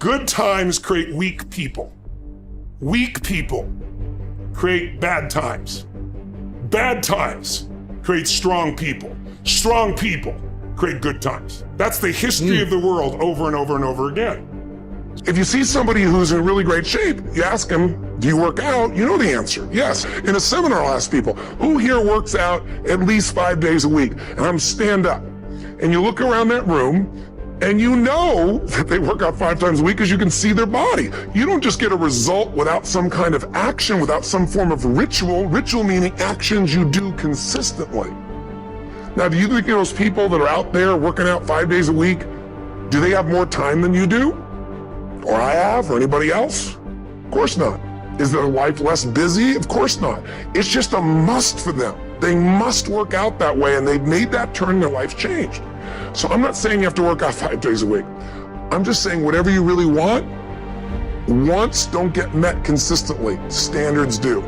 Good times create weak people. Weak people create bad times. Bad times create strong people. Strong people create good times. That's the history of the world over and over and over again. If you see somebody who's in really great shape, you ask them, do you work out? You know the answer, yes. In a seminar, I'll ask people, who here works out at least 5 days a week? And I'm stand up. And you look around that room, and you know that they work out 5 times a week because you can see their body. You don't just get a result without some kind of action, without some form of ritual. Ritual meaning actions you do consistently. Now, do you think those people that are out there working out 5 days a week, do they have more time than you do? Or I have, or anybody else? Of course not. Is their life less busy? Of course not. It's just a must for them. They must work out that way, and they've made that turn, their life's changed. So I'm not saying you have to work out 5 days a week. I'm just saying whatever you really want, wants don't get met consistently. Standards do.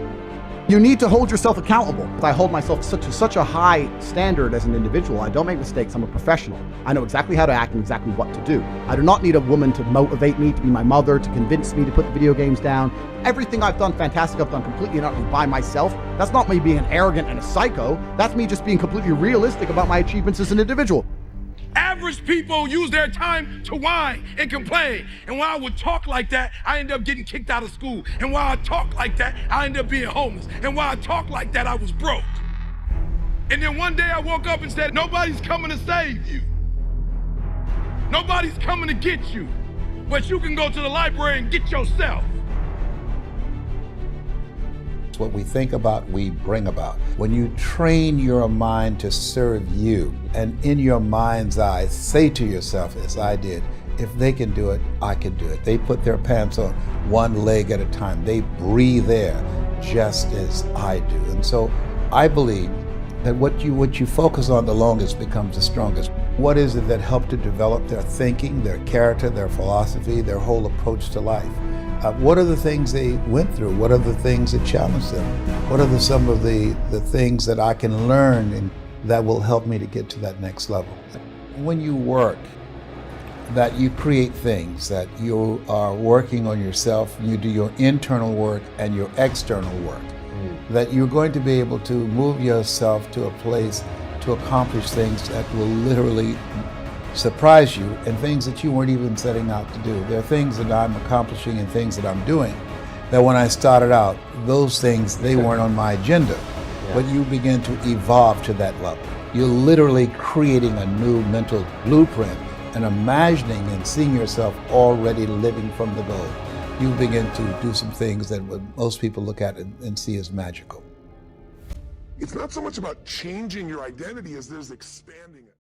You need to hold yourself accountable. I hold myself to such a high standard as an individual. I don't make mistakes. I'm a professional. I know exactly how to act and exactly what to do. I do not need a woman to motivate me, to be my mother, to convince me to put the video games down. Everything I've done fantastic, I've done completely and utterly by myself. That's not me being arrogant and a psycho. That's me just being completely realistic about my achievements as an individual. Average people use their time to whine and complain. And while I would talk like that, I end up getting kicked out of school. And while I talk like that, I end up being homeless. And while I talk like that, I was broke. And then one day I woke up and said, nobody's coming to save you. Nobody's coming to get you. But you can go to the library and get yourself. What we think about, we bring about. When you train your mind to serve you, and in your mind's eye, say to yourself, as I did, if they can do it, I can do it. They put their pants on one leg at a time. They breathe air just as I do. And so I believe that what you focus on the longest becomes the strongest. What is it that helped to develop their thinking, their character, their philosophy, their whole approach to life? What are the things they went through? What are the things that challenged them? What are some of the things that I can learn and that will help me to get to that next level? When you work, that you create things, that you are working on yourself, you do your internal work and your external work, that you're going to be able to move yourself to a place to accomplish things that will literally surprise you, and things that you weren't even setting out to do. There are things that I'm accomplishing and things that I'm doing that when I started out, those things, they weren't on my agenda. But you begin to evolve to that level. You're literally creating a new mental blueprint and imagining and seeing yourself already living from the goal. You begin to do some things that most people look at and see as magical. It's not so much about changing your identity as there's expanding it.